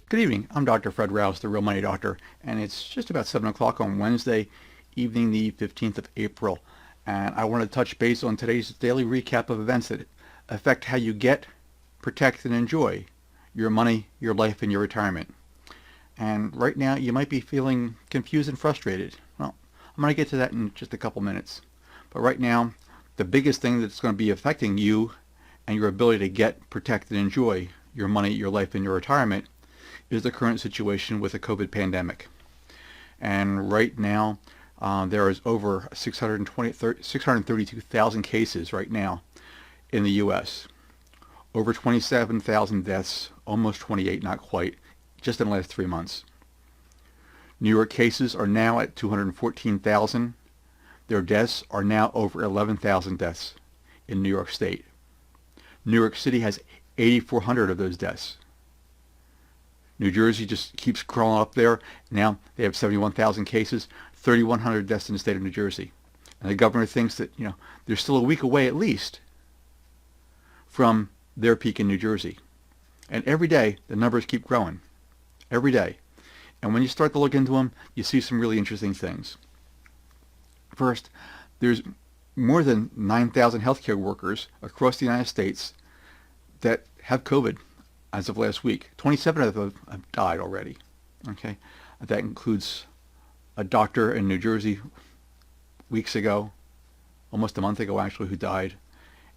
Good evening. I'm Dr. Fred Rouse, the Real Money Doctor, and it's just about 7 o'clock on Wednesday evening, the 15th of April. And I want to touch base on today's daily recap of events that affect how you get, protect, and enjoy your money, your life, and your retirement. And right now, you might be feeling confused and frustrated. Well, I'm going to get to that in just a couple minutes. But right now, the biggest thing that's going to be affecting you and your ability to get, protect, and enjoy your money, your life, and your retirement is the current situation with the COVID pandemic. And right now, there is over 632,000 cases right now in the U.S. Over 27,000 deaths, almost 28, not quite, just in the last 3 months. New York cases are now at 214,000. Their deaths are now over 11,000 deaths in New York State. New York City has 8,400 of those deaths. New Jersey just keeps crawling up there. Now they have 71,000 cases, 3,100 deaths in the state of New Jersey. And the governor thinks that, they're still a week away at least from their peak in New Jersey. And every day, the numbers keep growing. Every day. And when you start to look into them, you see some really interesting things. First, there's more than 9,000 healthcare workers across the United States that have COVID. As of last week, 27 of them have died already. Okay, that includes a doctor in New Jersey weeks ago, almost a month ago actually, who died.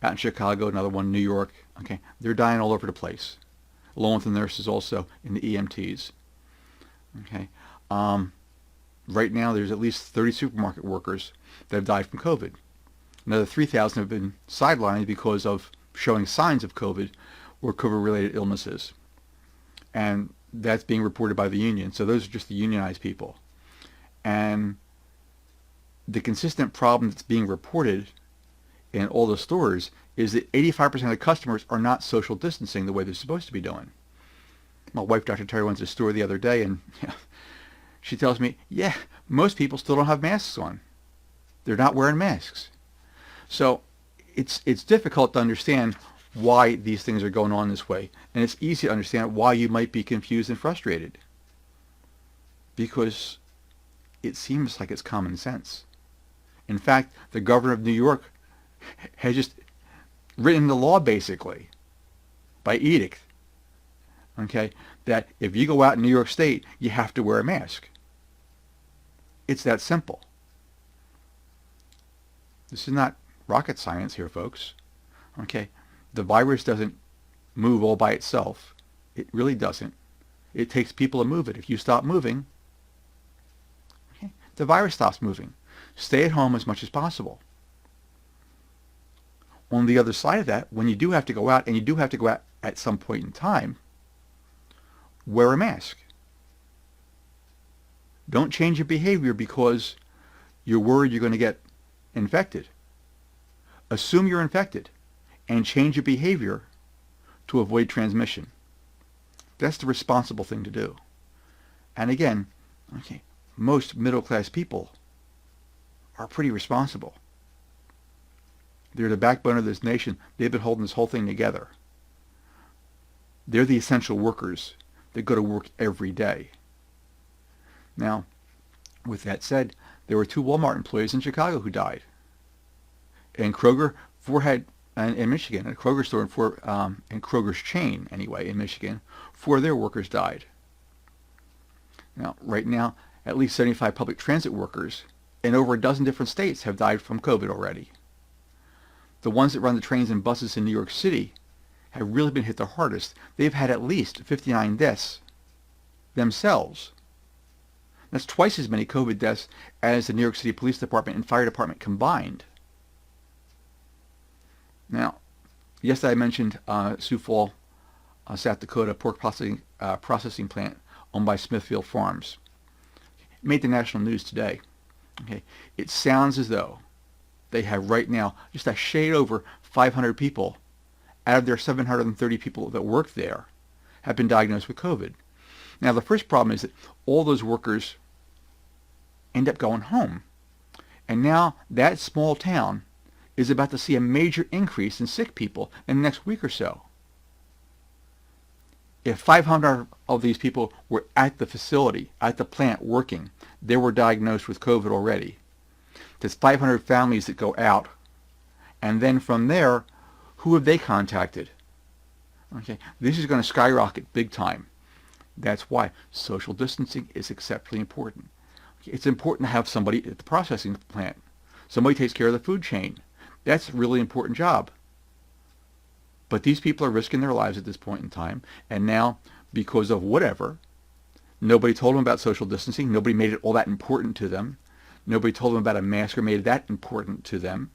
Out in Chicago, another one in New York. Okay, they're dying all over the place, along with the nurses also and the EMTs. Okay, right now there's at least 30 supermarket workers that have died from COVID. Another 3,000 have been sidelined because of showing signs of COVID or COVID-related illnesses. And that's being reported by the union. So those are just the unionized people. And the consistent problem that's being reported in all the stores is that 85% of the customers are not social distancing the way they're supposed to be doing. My wife, Dr. Terry, went to the store the other day, and she tells me, most people still don't have masks on. They're not wearing masks. So it's difficult to understand why these things are going on this way. And it's easy to understand why you might be confused and frustrated. Because it seems like it's common sense. In fact, the governor of New York has just written the law basically, by edict, okay, that if you go out in New York State, you have to wear a mask. It's that simple. This is not rocket science here, folks. Okay. The virus doesn't move all by itself. It really doesn't. It takes people to move it. If you stop moving, the virus stops moving. Stay at home as much as possible. On the other side of that, when you do have to go out, and you do have to go out at some point in time, wear a mask. Don't change your behavior because you're worried you're going to get infected. Assume you're infected and change your behavior to avoid transmission. That's the responsible thing to do. And again, most middle-class people are pretty responsible. They're the backbone of this nation. They've been holding this whole thing together. They're the essential workers that go to work every day. Now, with that said, there were 2 Walmart employees in Chicago who died. And Kroger, 4 had in Michigan, a Kroger store and Kroger's chain anyway in Michigan, 4 of their workers died. Now, right now, at least 75 public transit workers in over a dozen different states have died from COVID already. The ones that run the trains and buses in New York City have really been hit the hardest. They've had at least 59 deaths themselves. That's twice as many COVID deaths as the New York City Police Department and Fire Department combined. Now, yesterday I mentioned Sioux Falls, South Dakota pork processing plant owned by Smithfield Farms. It made the national news today. Okay, it sounds as though they have right now just a shade over 500 people out of their 730 people that work there have been diagnosed with COVID. Now, the first problem is that all those workers end up going home. And now that small town is about to see a major increase in sick people in the next week or so. If 500 of these people were at the facility, at the plant working, they were diagnosed with COVID already. There's 500 families that go out, and then from there, who have they contacted? Okay, this is going to skyrocket big time. That's why social distancing is exceptionally important. It's important to have somebody at the processing plant. Somebody takes care of the food chain. That's a really important job. But these people are risking their lives at this point in time, and now, because of whatever, nobody told them about social distancing. Nobody made it all that important to them. Nobody told them about a mask or made it that important to them.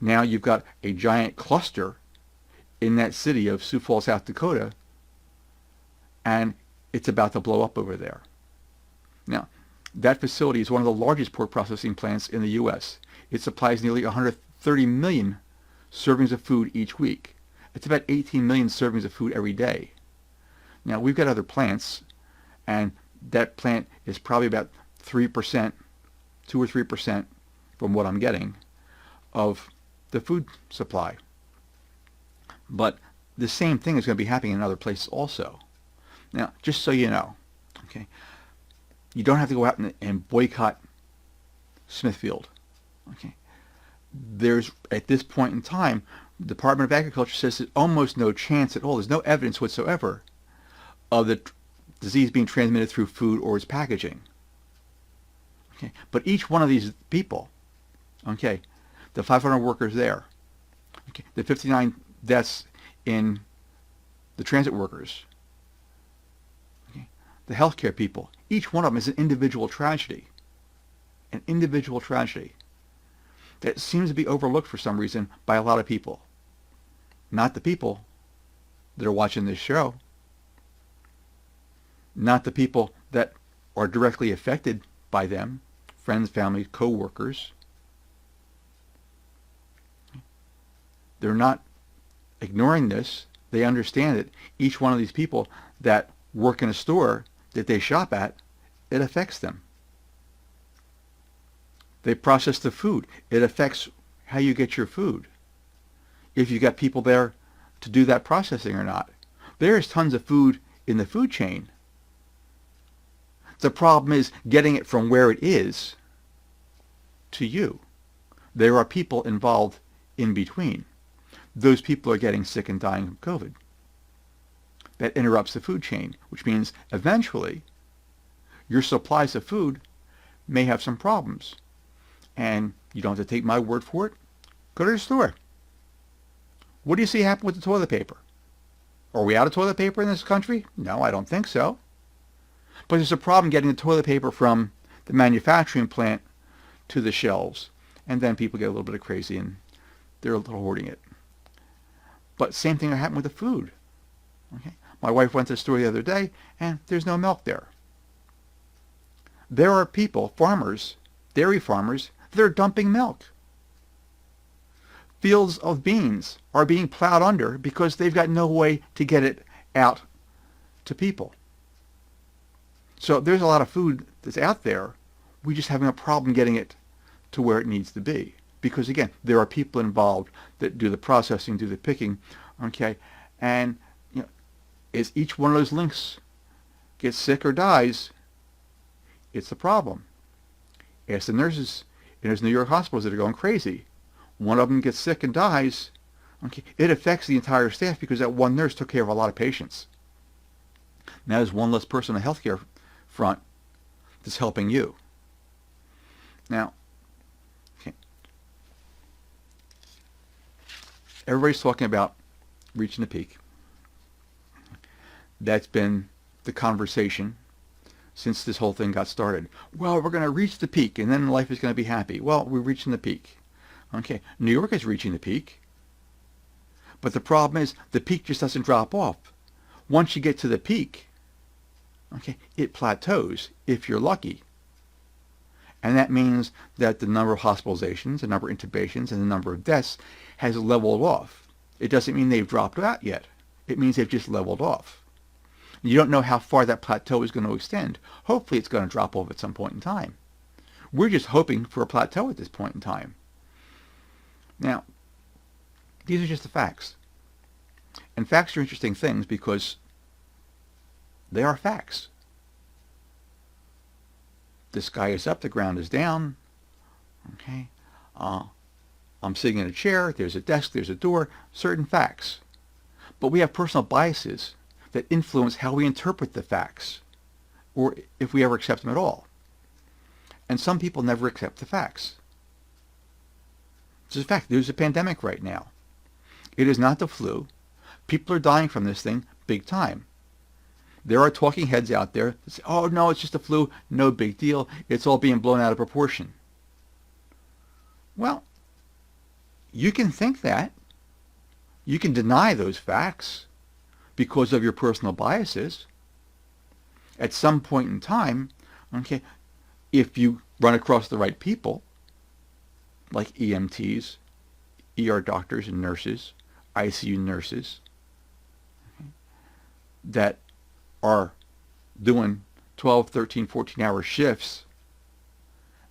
Now you've got a giant cluster in that city of Sioux Falls, South Dakota, and it's about to blow up over there. Now, that facility is one of the largest pork processing plants in the U.S. It supplies nearly 130 million servings of food each week. It's about 18 million servings of food every day. Now, we've got other plants, and that plant is probably about 3%, 2 or 3% from what I'm getting, of the food supply. But the same thing is going to be happening in other places also. Now, just so you know, okay, you don't have to go out and boycott Smithfield. Okay, there's, at this point in time, the Department of Agriculture says there's almost no chance at all. There's no evidence whatsoever of the disease being transmitted through food or its packaging. Okay, but each one of these people, okay, the 500 workers there, okay, the 59 deaths in the transit workers, okay, the healthcare people, each one of them is an individual tragedy. An individual tragedy that seems to be overlooked for some reason by a lot of people. Not the people that are watching this show. Not the people that are directly affected by them, friends, family, co-workers. They're not ignoring this. They understand that each one of these people that work in a store that they shop at, it affects them. They process the food. It affects how you get your food. If you got people there to do that processing or not. There's tons of food in the food chain. The problem is getting it from where it is to you. There are people involved in between. Those people are getting sick and dying of COVID. That interrupts the food chain, which means eventually your supplies of food may have some problems. And you don't have to take my word for it. Go to the store. What do you see happen with the toilet paper? Are we out of toilet paper in this country? No, I don't think so. But there's a problem getting the toilet paper from the manufacturing plant to the shelves. And then people get a little bit of crazy and they're a little hoarding it. But same thing happened with the food. Okay? My wife went to the store the other day and there's no milk there. There are people, farmers, dairy farmers, that are dumping milk. Fields of beans are being plowed under because they've got no way to get it out to people. So there's a lot of food that's out there. We're just having a problem getting it to where it needs to be. Because again, there are people involved that do the processing, do the picking, okay? And you know, as each one of those links gets sick or dies, it's a problem. Ask the nurses in those New York hospitals that are going crazy. One of them gets sick and dies, okay, it affects the entire staff because that one nurse took care of a lot of patients. Now there's one less person on the healthcare front that's helping you. Now, okay, everybody's talking about reaching the peak. That's been the conversation since this whole thing got started. Well, we're going to reach the peak and then life is going to be happy. Well, we're reaching the peak. Okay, New York is reaching the peak. But the problem is the peak just doesn't drop off. Once you get to the peak, okay, it plateaus if you're lucky. And that means that the number of hospitalizations, the number of intubations, and the number of deaths has leveled off. It doesn't mean they've dropped out yet. It means they've just leveled off. You don't know how far that plateau is going to extend. Hopefully it's going to drop off at some point in time. We're just hoping for a plateau at this point in time. Now, these are just the facts. And facts are interesting things because They are facts. The sky is up, the ground is down. Okay. I'm sitting in a chair, there's a desk, there's a door, certain facts. But we have personal biases that influence how we interpret the facts, or if we ever accept them at all. And some people never accept the facts. It's a fact. There's a pandemic right now. It is not the flu. People are dying from this thing big time. There are talking heads out there that say, oh no, it's just a flu, no big deal, it's all being blown out of proportion. Well, you can think that. You can deny those facts because of your personal biases. At some point in time, okay, if you run across the right people, like EMTs, ER doctors and nurses, ICU nurses, okay, that are doing 12, 13, 14-hour shifts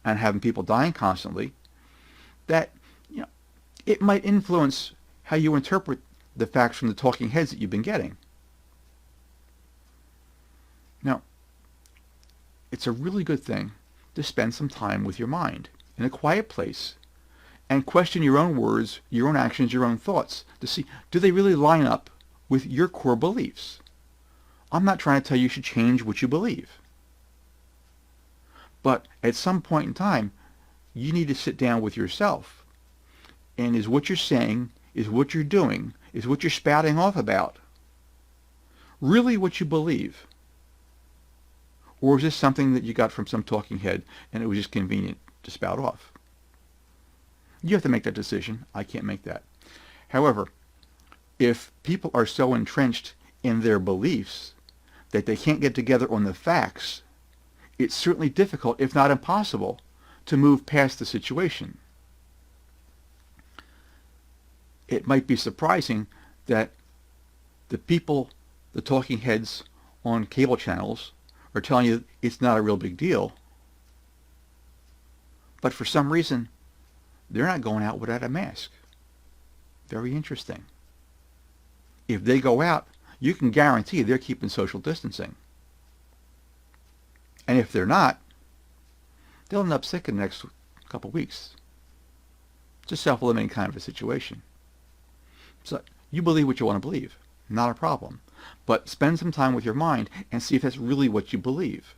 and having people dying constantly, that it might influence how you interpret the facts from the talking heads that you've been getting. Now, it's a really good thing to spend some time with your mind in a quiet place and question your own words, your own actions, your own thoughts to see, do they really line up with your core beliefs? I'm not trying to tell you should change what you believe. But at some point in time, you need to sit down with yourself. And is what you're saying, is what you're doing, is what you're spouting off about really what you believe? Or is this something that you got from some talking head and it was just convenient to spout off? You have to make that decision. I can't make that. However, if people are so entrenched in their beliefs that they can't get together on the facts, it's certainly difficult, if not impossible, to move past the situation. It might be surprising that the people, the talking heads on cable channels, are telling you it's not a real big deal. But for some reason, they're not going out without a mask. Very interesting. If they go out, you can guarantee they're keeping social distancing. And if they're not, they'll end up sick in the next couple of weeks. It's a self-limiting kind of a situation. So you believe what you want to believe. Not a problem. But spend some time with your mind and see if that's really what you believe.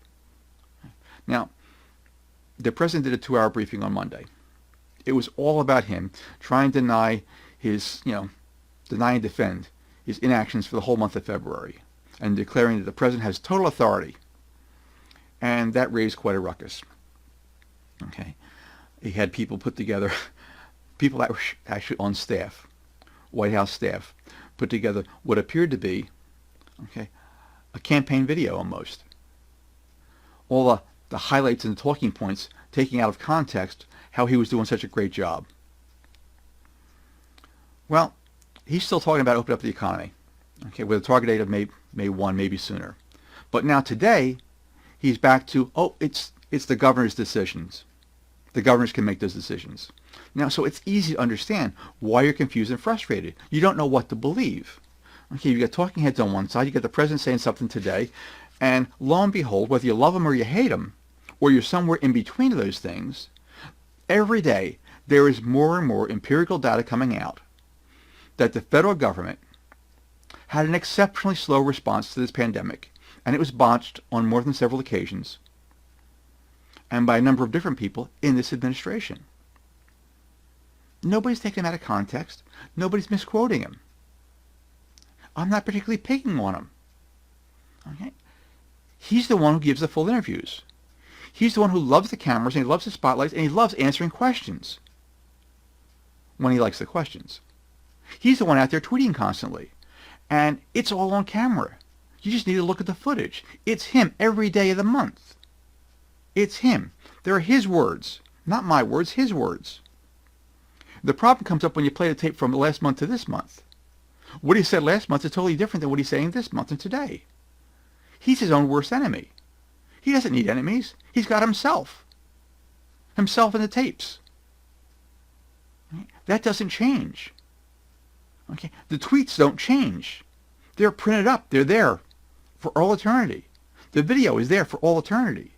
Now, the president did a 2-hour briefing on Monday. It was all about him trying to deny his, deny and defend his inactions for the whole month of February and declaring that the president has total authority. And that raised quite a ruckus. Okay. He had people put together, people that were actually on staff, White House staff, put together what appeared to be, a campaign video almost. All the highlights and the talking points taking out of context how he was doing such a great job. Well, he's still talking about opening up the economy, with a target date of May 1, maybe sooner. But now today, he's back to, it's the governor's decisions. The governors can make those decisions. Now, so it's easy to understand why you're confused and frustrated. You don't know what to believe. You got talking heads on one side, you got the president saying something today, and lo and behold, whether you love him or you hate him, or you're somewhere in between those things, every day there is more and more empirical data coming out that the federal government had an exceptionally slow response to this pandemic, and it was botched on more than several occasions, and by a number of different people in this administration. Nobody's taking him out of context. Nobody's misquoting him. I'm not particularly picking on him. He's the one who gives the full interviews. He's the one who loves the cameras, and he loves the spotlights, and he loves answering questions when he likes the questions. He's the one out there tweeting constantly, and it's all on camera. You just need to look at the footage. It's him every day of the month. It's him. They're his words, not my words, his words. The problem comes up when you play the tape from last month to this month. What he said last month is totally different than what he's saying this month and today. He's his own worst enemy. He doesn't need enemies. He's got himself. Himself in the tapes. That doesn't change. The tweets don't change. They're printed up. They're there for all eternity. The video is there for all eternity.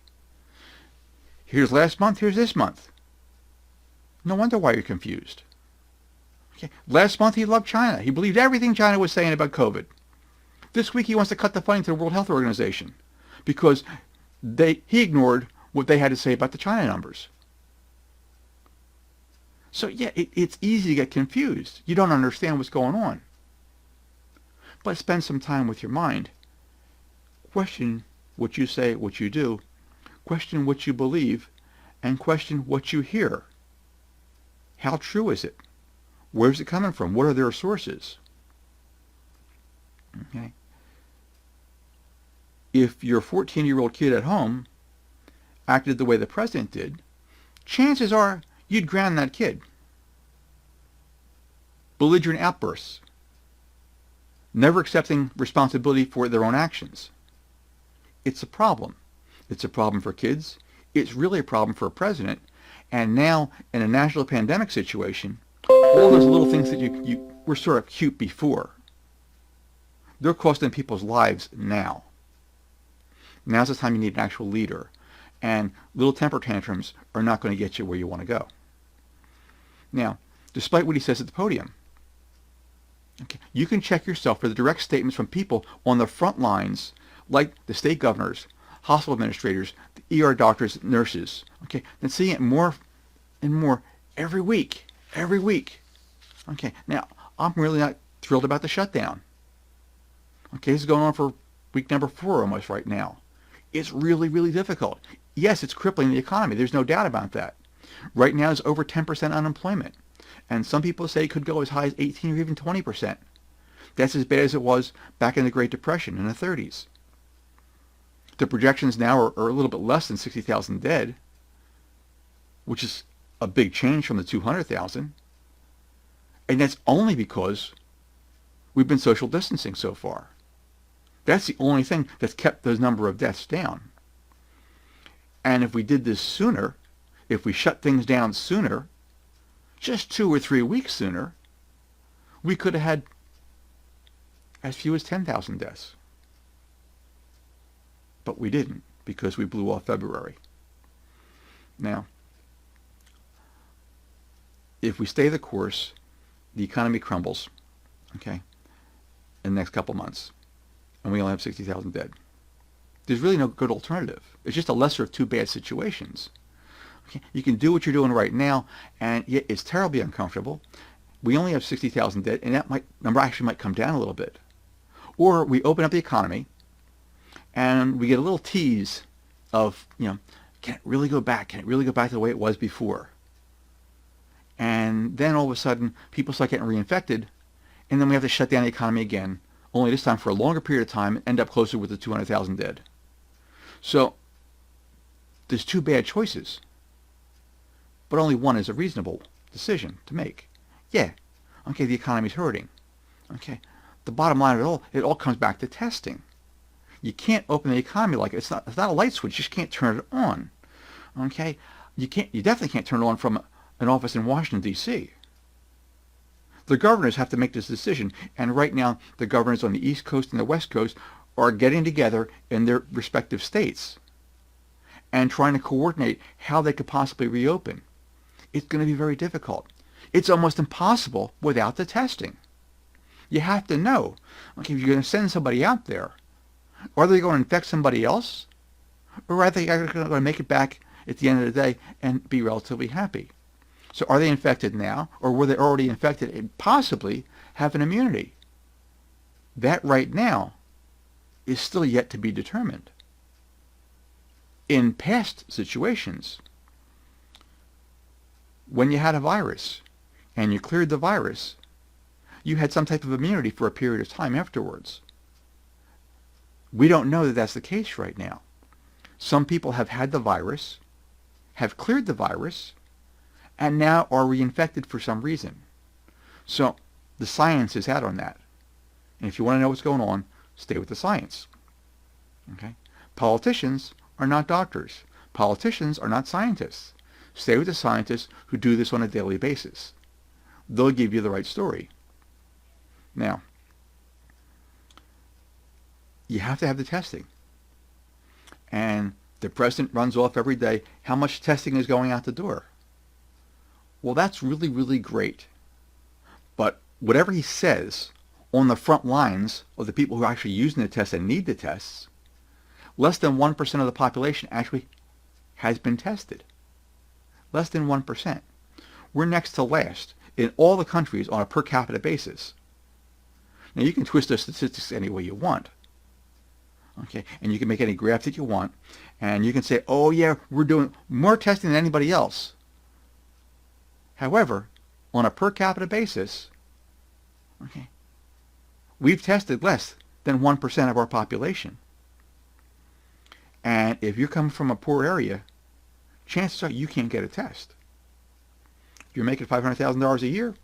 Here's last month, here's this month. No wonder why you're confused. Okay. Last month he loved China. He believed everything China was saying about COVID. This week he wants to cut the funding to the World Health Organization because he ignored what they had to say about the China numbers. So yeah, it's easy to get confused. You don't understand what's going on. But spend some time with your mind. Question what you say, what you do. Question what you believe, and question what you hear. How true is it? Where's it coming from? What are their sources? Okay. If your 14-year-old kid at home acted the way the president did, chances are you'd ground that kid. Belligerent outbursts. Never accepting responsibility for their own actions. It's a problem. It's a problem for kids. It's really a problem for a president. And now, in a national pandemic situation, all those little things that you were sort of cute before, they're costing people's lives now. Now's the time you need an actual leader. And little temper tantrums are not going to get you where you want to go. Now, despite what he says at the podium, okay, you can check yourself for the direct statements from people on the front lines, like the state governors, hospital administrators, the ER doctors, nurses, okay, and seeing it more and more every week. Okay, now, I'm really not thrilled about the shutdown. Okay, this is going on for week number 4 almost right now. It's really, really difficult. Yes, it's crippling the economy. There's no doubt about that. Right now, it's over 10% unemployment. And some people say it could go as high as 18 or even 20%. That's as bad as it was back in the Great Depression in the 30s. The projections now are a little bit less than 60,000 dead, which is a big change from the 200,000. And that's only because we've been social distancing so far. That's the only thing that's kept the number of deaths down. And if we did this sooner, if we shut things down sooner, just 2 or 3 weeks sooner, we could have had as few as 10,000 deaths. But we didn't, because we blew off February. Now, if we stay the course, the economy crumbles, okay, in the next couple months, and we only have 60,000 dead. There's really no good alternative. It's just a lesser of two bad situations. Okay? You can do what you're doing right now, and yet it's terribly uncomfortable. We only have 60,000 dead, and that number actually might come down a little bit. Or we open up the economy, and we get a little tease of, can it really go back? Can it really go back to the way it was before? And then all of a sudden, people start getting reinfected, and then we have to shut down the economy again, only this time for a longer period of time, and end up closer with the 200,000 dead. So there's two bad choices, but only one is a reasonable decision to make. Yeah, okay, the economy's hurting. Okay, the bottom line of it all comes back to testing. You can't open the economy like it. It's not a light switch. You just can't turn it on. Okay, you definitely can't turn it on from an office in Washington, D.C. The governors have to make this decision, and right now the governors on the East Coast and the West Coast are getting together in their respective states and trying to coordinate how they could possibly reopen. It's going to be very difficult. It's almost impossible without the testing. You have to know, okay, if you're going to send somebody out there, are they going to infect somebody else? Or are they going to make it back at the end of the day and be relatively happy? So are they infected now, or were they already infected and possibly have an immunity? That right now is still yet to be determined. In past situations, when you had a virus and you cleared the virus, you had some type of immunity for a period of time afterwards. We don't know that that's the case right now. Some people have had the virus, have cleared the virus, and now are reinfected for some reason. So the science is out on that. And if you want to know what's going on, stay with the science. Okay? Politicians are not doctors. Politicians are not scientists. Stay with the scientists who do this on a daily basis. They'll give you the right story. Now, you have to have the testing. And the president runs off every day how much testing is going out the door. Well, that's really, really great. But whatever he says on the front lines of the people who are actually using the tests and need the tests, less than 1% of the population actually has been tested. Less than 1%. We're next to last in all the countries on a per capita basis. Now, you can twist those statistics any way you want. Okay, and you can make any graph that you want, and you can say, oh yeah, we're doing more testing than anybody else. However, on a per capita basis, okay, we've tested less than 1% of our population. And if you're coming from a poor area, chances are you can't get a test. If you're making $500,000 a year,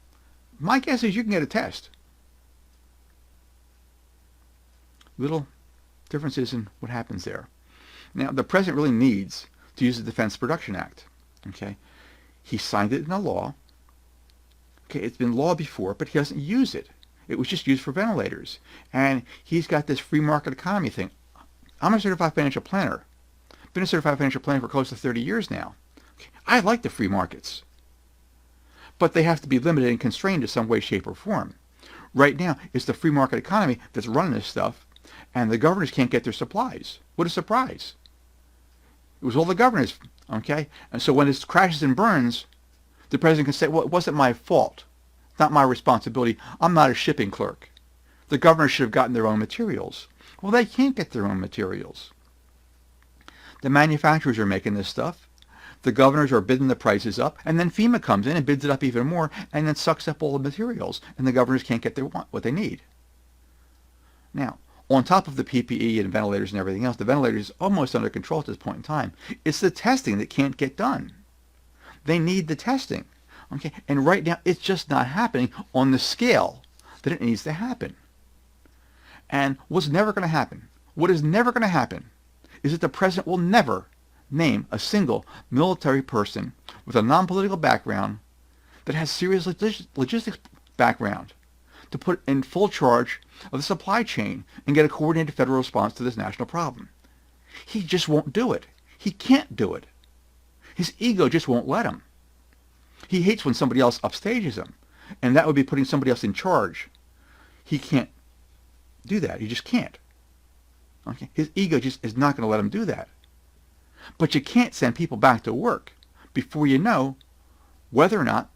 my guess is you can get a test. Little differences in what happens there. Now, the president really needs to use the Defense Production Act. Okay, he signed it into law. Okay, it's been law before, but he doesn't use it. It was just used for ventilators. And he's got this free market economy thing. I'm a certified financial planner. Been a certified financial planner for close to 30 years now. Okay, I like the free markets. But they have to be limited and constrained in some way, shape, or form. Right now, it's the free market economy that's running this stuff, and the governors can't get their supplies. What a surprise. It was all the governors, okay? And so when this crashes and burns, the president can say, well, it wasn't my fault. It's not my responsibility. I'm not a shipping clerk. The governors should have gotten their own materials. Well, they can't get their own materials. The manufacturers are making this stuff. The governors are bidding the prices up, and then FEMA comes in and bids it up even more, and then sucks up all the materials, and the governors can't get what they need. Now, on top of the PPE and ventilators and everything else, the ventilator is almost under control at this point in time. It's the testing that can't get done. They need the testing. Okay? And right now, it's just not happening on the scale that it needs to happen. And what's never going to happen, what is never going to happen, is that the president will never name a single military person with a non-political background that has serious logistics background to put in full charge of the supply chain and get a coordinated federal response to this national problem. He just won't do it. He can't do it. His ego just won't let him. He hates when somebody else upstages him, and that would be putting somebody else in charge. He can't do that. He just can't. Okay? His ego just is not going to let him do that. But you can't send people back to work before you know whether or not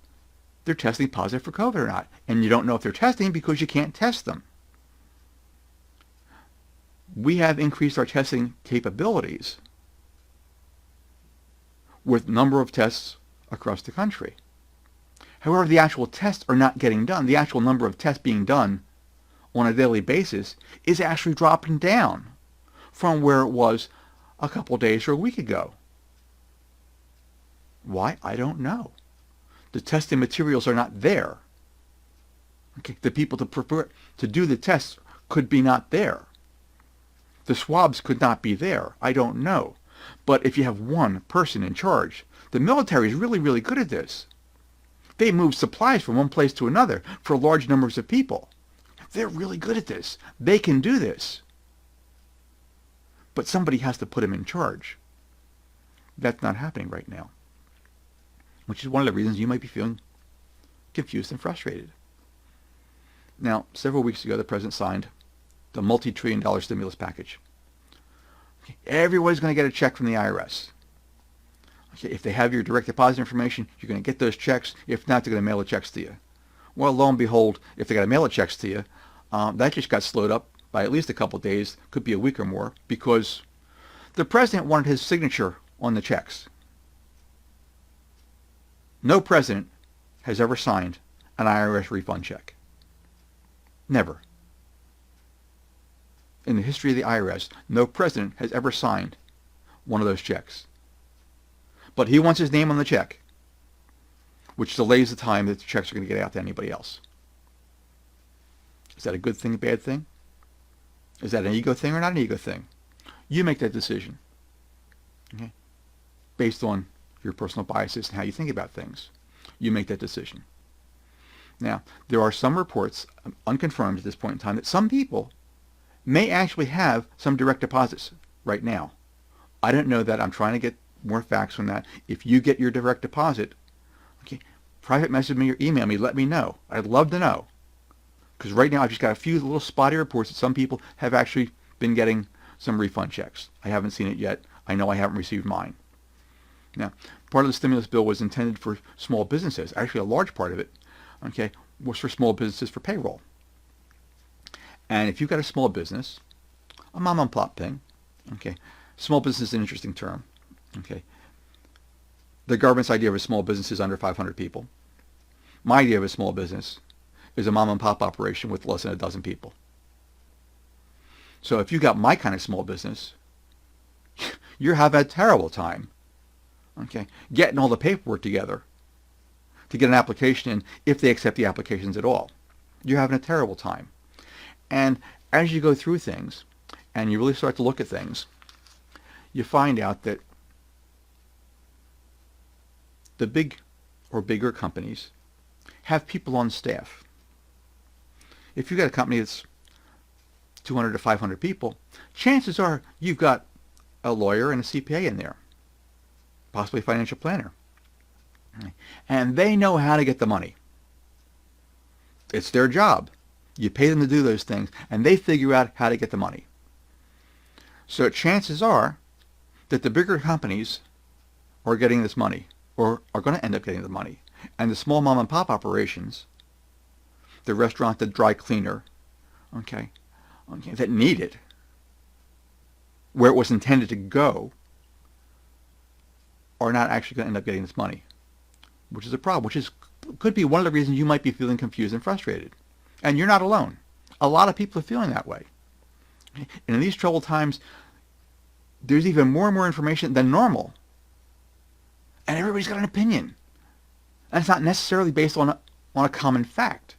they're testing positive for COVID or not. And you don't know if they're testing because you can't test them. We have increased our testing capabilities with number of tests across the country. However, the actual tests are not getting done. The actual number of tests being done on a daily basis is actually dropping down from where it was a couple days or a week ago. Why? I don't know. The testing materials are not there. Okay, the people to do the tests could be not there. The swabs could not be there. I don't know. But if you have one person in charge, the military is really, really good at this. They move supplies from one place to another for large numbers of people. They're really good at this. They can do this. But somebody has to put them in charge. That's not happening right now, which is one of the reasons you might be feeling confused and frustrated. Now, several weeks ago, the president signed the multi-trillion-dollar stimulus package. Okay, everybody's going to get a check from the IRS. Okay, if they have your direct deposit information, you're going to get those checks. If not, they're going to mail the checks to you. Well, lo and behold, if they got to mail the checks to you, that just got slowed up by at least a couple of days, could be a week or more, because the president wanted his signature on the checks. No president has ever signed an IRS refund check. Never. In the history of the IRS, no president has ever signed one of those checks. But he wants his name on the check, which delays the time that the checks are going to get out to anybody else. Is that a good thing, a bad thing? Is that an ego thing or not an ego thing? You make that decision. Okay? Based on your personal biases and how you think about things. You make that decision. Now, there are some reports, unconfirmed at this point in time, that some people may actually have some direct deposits right now. I don't know that. I'm trying to get more facts on that. If you get your direct deposit, okay, private message me or email me. Let me know. I'd love to know. Because right now I've just got a few little spotty reports that some people have actually been getting some refund checks. I haven't seen it yet. I know I haven't received mine. Now, part of the stimulus bill was intended for small businesses. Actually, a large part of it, okay, was for small businesses for payroll. And if you've got a small business, a mom and pop thing, okay, small business is an interesting term, okay. The government's idea of a small business is under 500 people. My idea of a small business is a mom and pop operation with less than a dozen people. So if you got my kind of small business, you're having a terrible time, okay, getting all the paperwork together to get an application in, if they accept the applications at all. You're having a terrible time. And as you go through things and you really start to look at things, you find out that the big or bigger companies have people on staff. If you've got a company that's 200 to 500 people, chances are you've got a lawyer and a CPA in there, possibly a financial planner. And they know how to get the money. It's their job. You pay them to do those things, and they figure out how to get the money. So chances are that the bigger companies are getting this money, or are going to end up getting the money. And the small mom and pop operations, the restaurant, the dry cleaner, okay, that need it, where it was intended to go, are not actually going to end up getting this money, which is a problem, could be one of the reasons you might be feeling confused and frustrated. And you're not alone. A lot of people are feeling that way. And in these troubled times, there's even more and more information than normal. And everybody's got an opinion. And it's not necessarily based on a common fact.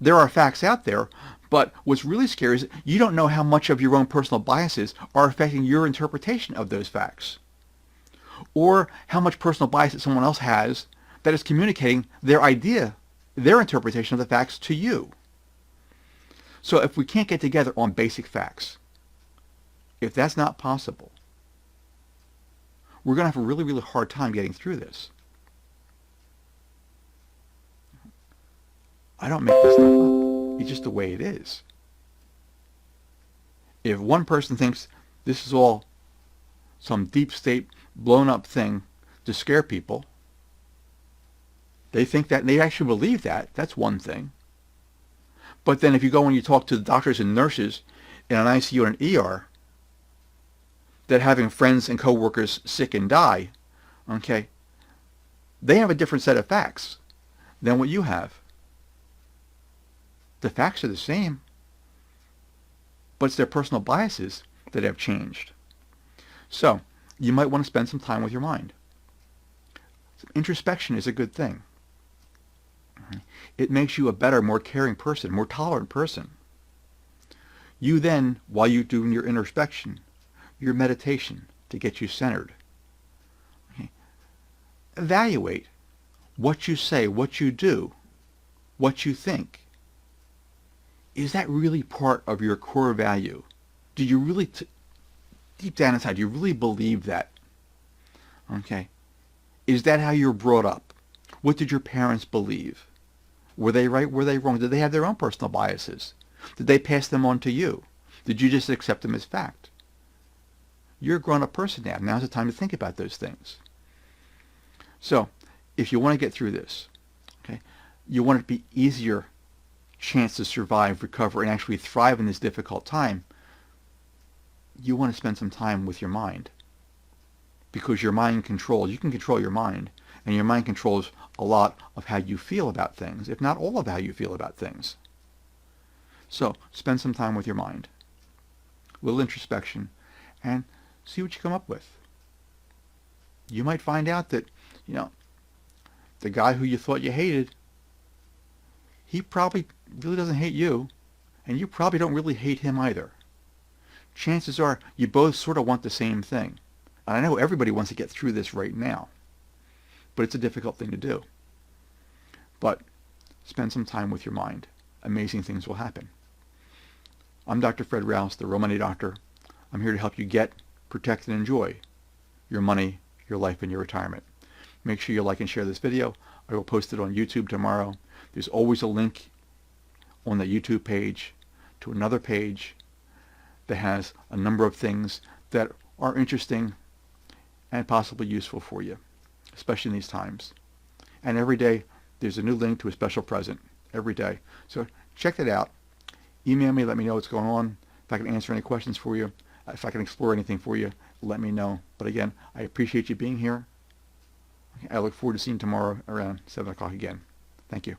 There are facts out there, but what's really scary is you don't know how much of your own personal biases are affecting your interpretation of those facts. Or how much personal bias that someone else has that is communicating their idea, their interpretation of the facts to you. So if we can't get together on basic facts, if that's not possible, we're going to have a really, really hard time getting through this. I don't make this stuff up. It's just the way it is. If one person thinks this is all some deep state blown up thing to scare people, they think that, and they actually believe that, that's one thing. But then if you go and you talk to the doctors and nurses in an ICU and an ER that having friends and coworkers sick and die, okay, they have a different set of facts than what you have. The facts are the same, but it's their personal biases that have changed. So you might want to spend some time with your mind. Introspection is a good thing. It makes you a better, more caring person, more tolerant person. You then, while you're doing your introspection, your meditation to get you centered, okay, evaluate what you say, what you do, what you think. Is that really part of your core value? Do you really, deep down inside, do you really believe that? Okay. Is that how you're brought up? What did your parents believe? Were they right? Were they wrong? Did they have their own personal biases? Did they pass them on to you? Did you just accept them as fact? You're a grown-up person now. Now's the time to think about those things. So, if you want to get through this, okay, you want it to be easier chance to survive, recover, and actually thrive in this difficult time, you want to spend some time with your mind. Because your mind controls, you can control your mind, and your mind controls a lot of how you feel about things, if not all of how you feel about things. So, spend some time with your mind. A little introspection, and see what you come up with. You might find out that, the guy who you thought you hated, he probably really doesn't hate you, and you probably don't really hate him either. Chances are you both sort of want the same thing. And I know everybody wants to get through this right now, but it's a difficult thing to do. But spend some time with your mind. Amazing things will happen. I'm Dr. Fred Rouse, the Real Money Doctor. I'm here to help you get, protect, and enjoy your money, your life, and your retirement. Make sure you like and share this video. I will post it on YouTube tomorrow. There's always a link on the YouTube page to another page that has a number of things that are interesting and possibly useful for you, especially in these times. And every day there's a new link to a special present every day. So check that out. Email me, let me know what's going on. If I can answer any questions for you, if I can explore anything for you, let me know. But again, I appreciate you being here. I look forward to seeing you tomorrow around 7 o'clock again. Thank you.